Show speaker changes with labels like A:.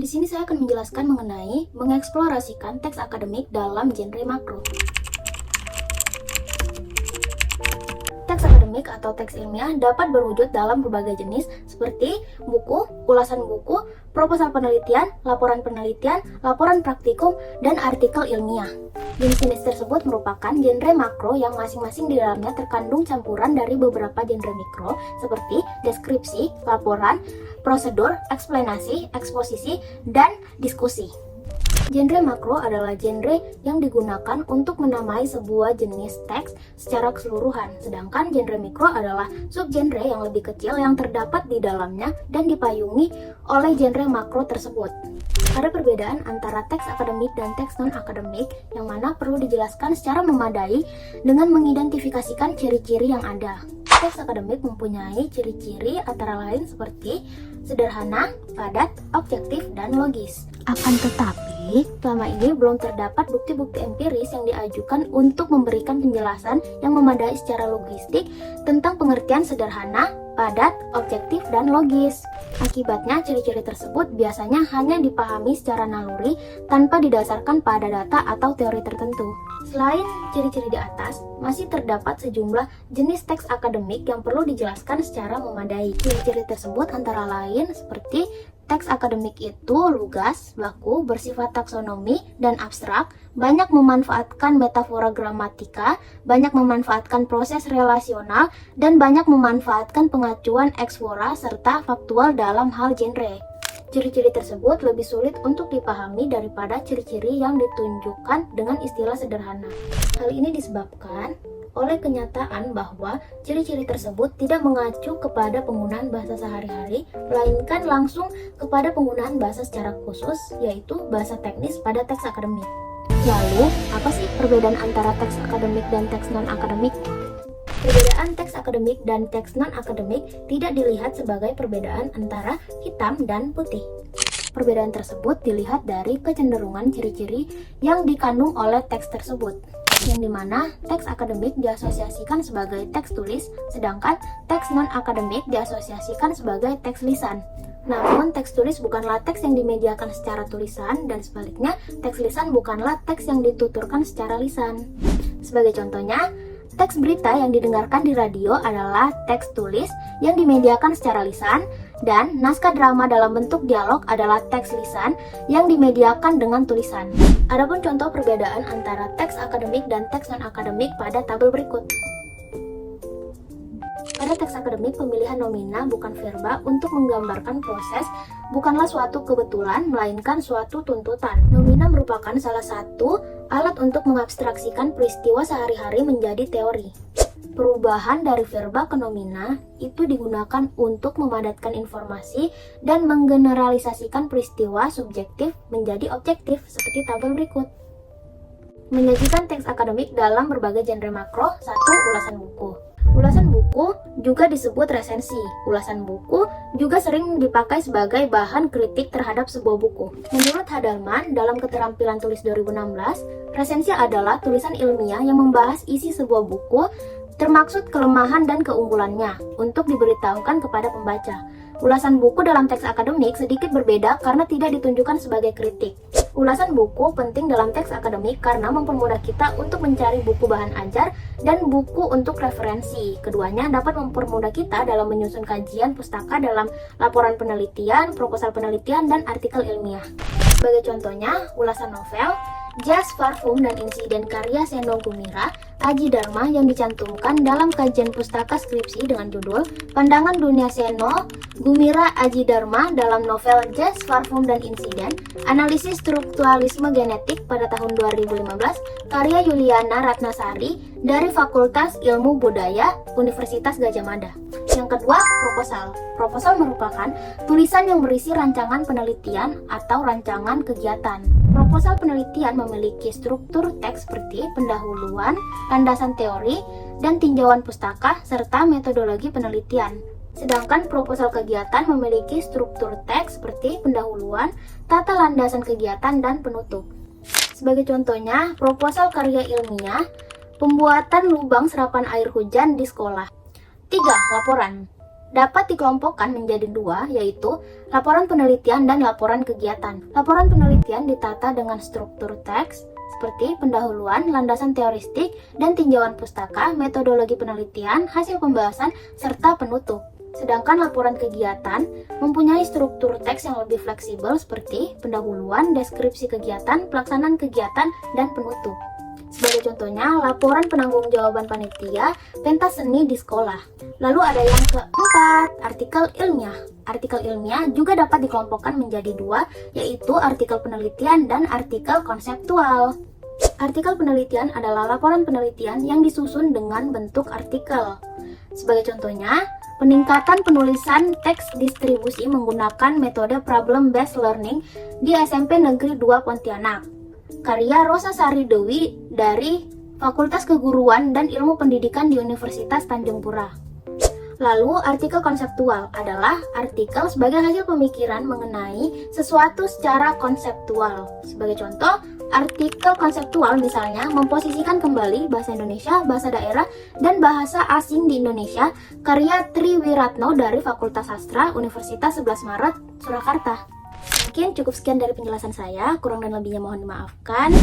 A: Di sini saya akan menjelaskan mengenai mengeksplorasikan teks akademik dalam genre makro. Teks akademik atau teks ilmiah dapat berwujud dalam berbagai jenis seperti buku, ulasan buku, proposal penelitian, laporan praktikum, dan artikel ilmiah. Jenis-jenis tersebut merupakan genre makro yang masing-masing di dalamnya terkandung campuran dari beberapa genre mikro seperti deskripsi, laporan, prosedur, eksplanasi, eksposisi, dan diskusi. Genre makro adalah genre yang digunakan untuk menamai sebuah jenis teks secara keseluruhan, sedangkan genre mikro adalah subgenre yang lebih kecil yang terdapat di dalamnya dan dipayungi oleh genre makro tersebut. Ada perbedaan antara teks akademik dan teks non-akademik yang mana perlu dijelaskan secara memadai dengan mengidentifikasikan ciri-ciri yang ada. Teks akademik mempunyai ciri-ciri antara lain seperti sederhana, padat, objektif, dan logis. Akan tetapi, selama ini belum terdapat bukti-bukti empiris yang diajukan untuk memberikan penjelasan yang memadai secara logistik tentang pengertian sederhana, padat, objektif, dan logis. Akibatnya, ciri-ciri tersebut biasanya hanya dipahami secara naluri tanpa didasarkan pada data atau teori tertentu. Selain ciri-ciri di atas, masih terdapat sejumlah jenis teks akademik yang perlu dijelaskan secara memadai. Ciri-ciri tersebut antara lain seperti teks akademik itu lugas, baku, bersifat taksonomi, dan abstrak, banyak memanfaatkan metafora gramatika, banyak memanfaatkan proses relasional, dan banyak memanfaatkan pengacuan eksfora serta faktual dalam hal genre. Ciri-ciri tersebut lebih sulit untuk dipahami daripada ciri-ciri yang ditunjukkan dengan istilah sederhana. Hal ini disebabkan oleh kenyataan bahwa ciri-ciri tersebut tidak mengacu kepada penggunaan bahasa sehari-hari, melainkan langsung kepada penggunaan bahasa secara khusus, yaitu bahasa teknis pada teks akademik. Lalu, apa sih perbedaan antara teks akademik dan teks non-akademik? Perbedaan teks akademik dan teks non-akademik tidak dilihat sebagai perbedaan antara hitam dan putih. Perbedaan tersebut dilihat dari kecenderungan ciri-ciri yang dikandung oleh teks tersebut, yang dimana teks akademik diasosiasikan sebagai teks tulis, sedangkan teks non-akademik diasosiasikan sebagai teks lisan. Namun, teks tulis bukanlah teks yang dimediakan secara tulisan, dan sebaliknya, teks lisan bukanlah teks yang dituturkan secara lisan. Sebagai contohnya, teks berita yang didengarkan di radio adalah teks tulis yang dimediakan secara lisan, dan naskah drama dalam bentuk dialog adalah teks lisan yang dimediakan dengan tulisan. Adapun contoh perbedaan antara teks akademik dan teks non-akademik pada tabel berikut. Pada teks akademik, pemilihan nomina bukan verba untuk menggambarkan proses bukanlah suatu kebetulan, melainkan suatu tuntutan. Nomina merupakan salah satu alat untuk mengabstraksikan peristiwa sehari-hari menjadi teori. Perubahan dari verba ke nomina itu digunakan untuk memadatkan informasi dan menggeneralisasikan peristiwa subjektif menjadi objektif seperti tabel berikut. Menyajikan teks akademik dalam berbagai genre makro. 1. Ulasan buku. Ulasan buku juga disebut resensi. Ulasan buku juga sering dipakai sebagai bahan kritik terhadap sebuah buku. Menurut Hadalman, dalam Keterampilan Tulis 2016, resensi adalah tulisan ilmiah yang membahas isi sebuah buku, termaksud kelemahan dan keunggulannya, untuk diberitahukan kepada pembaca. Ulasan buku dalam teks akademik sedikit berbeda karena tidak ditunjukkan sebagai kritik. Ulasan buku penting dalam teks akademik karena mempermudah kita untuk mencari buku bahan ajar dan buku untuk referensi. Keduanya dapat mempermudah kita dalam menyusun kajian pustaka dalam laporan penelitian, proposal penelitian, dan artikel ilmiah. Sebagai contohnya, ulasan novel Jas, Parfum, dan Insiden karya Seno Gumira Aji Dharma yang dicantumkan dalam kajian pustaka skripsi dengan judul Pandangan Dunia Seno Gumira Aji Dharma dalam novel Jas, Parfum, dan Insiden Analisis Strukturalisme Genetik pada tahun 2015 karya Yuliana Ratnasari dari Fakultas Ilmu Budaya Universitas Gadjah Mada. Yang kedua, proposal. Proposal merupakan tulisan yang berisi rancangan penelitian atau rancangan kegiatan. Proposal penelitian memiliki struktur teks seperti pendahuluan, landasan teori, dan tinjauan pustaka, serta metodologi penelitian. Sedangkan proposal kegiatan memiliki struktur teks seperti pendahuluan, tata landasan kegiatan, dan penutup. Sebagai contohnya, proposal karya ilmiah, pembuatan lubang serapan air hujan di sekolah. 3. Laporan. dapat dikelompokkan menjadi dua, yaitu laporan penelitian dan laporan kegiatan. Laporan penelitian ditata dengan struktur teks, seperti pendahuluan, landasan teoristik, dan tinjauan pustaka, metodologi penelitian, hasil pembahasan, serta penutup. Sedangkan laporan kegiatan mempunyai struktur teks yang lebih fleksibel seperti pendahuluan, deskripsi kegiatan, pelaksanaan kegiatan, dan penutup. Sebagai contohnya, laporan penanggung-jawaban panitia pentas seni di sekolah. Lalu ada yang keempat, artikel ilmiah. Artikel ilmiah juga dapat dikelompokkan menjadi dua, yaitu artikel penelitian dan artikel konseptual. Artikel penelitian adalah laporan penelitian yang disusun dengan bentuk artikel. Sebagai contohnya, peningkatan penulisan teks distribusi menggunakan metode problem-based learning di SMP Negeri 2 Pontianak. Karya Rosa Sari Dewi dari Fakultas Keguruan dan Ilmu Pendidikan di Universitas Tanjung Pura. Lalu, artikel konseptual adalah artikel sebagai hasil pemikiran mengenai sesuatu secara konseptual. Sebagai contoh, artikel konseptual misalnya memposisikan kembali bahasa Indonesia, bahasa daerah, dan bahasa asing di Indonesia, karya Tri Wiratno dari Fakultas Sastra Universitas 11 Maret, Surakarta. Mungkin cukup sekian dari penjelasan saya, kurang dan lebihnya mohon dimaafkan.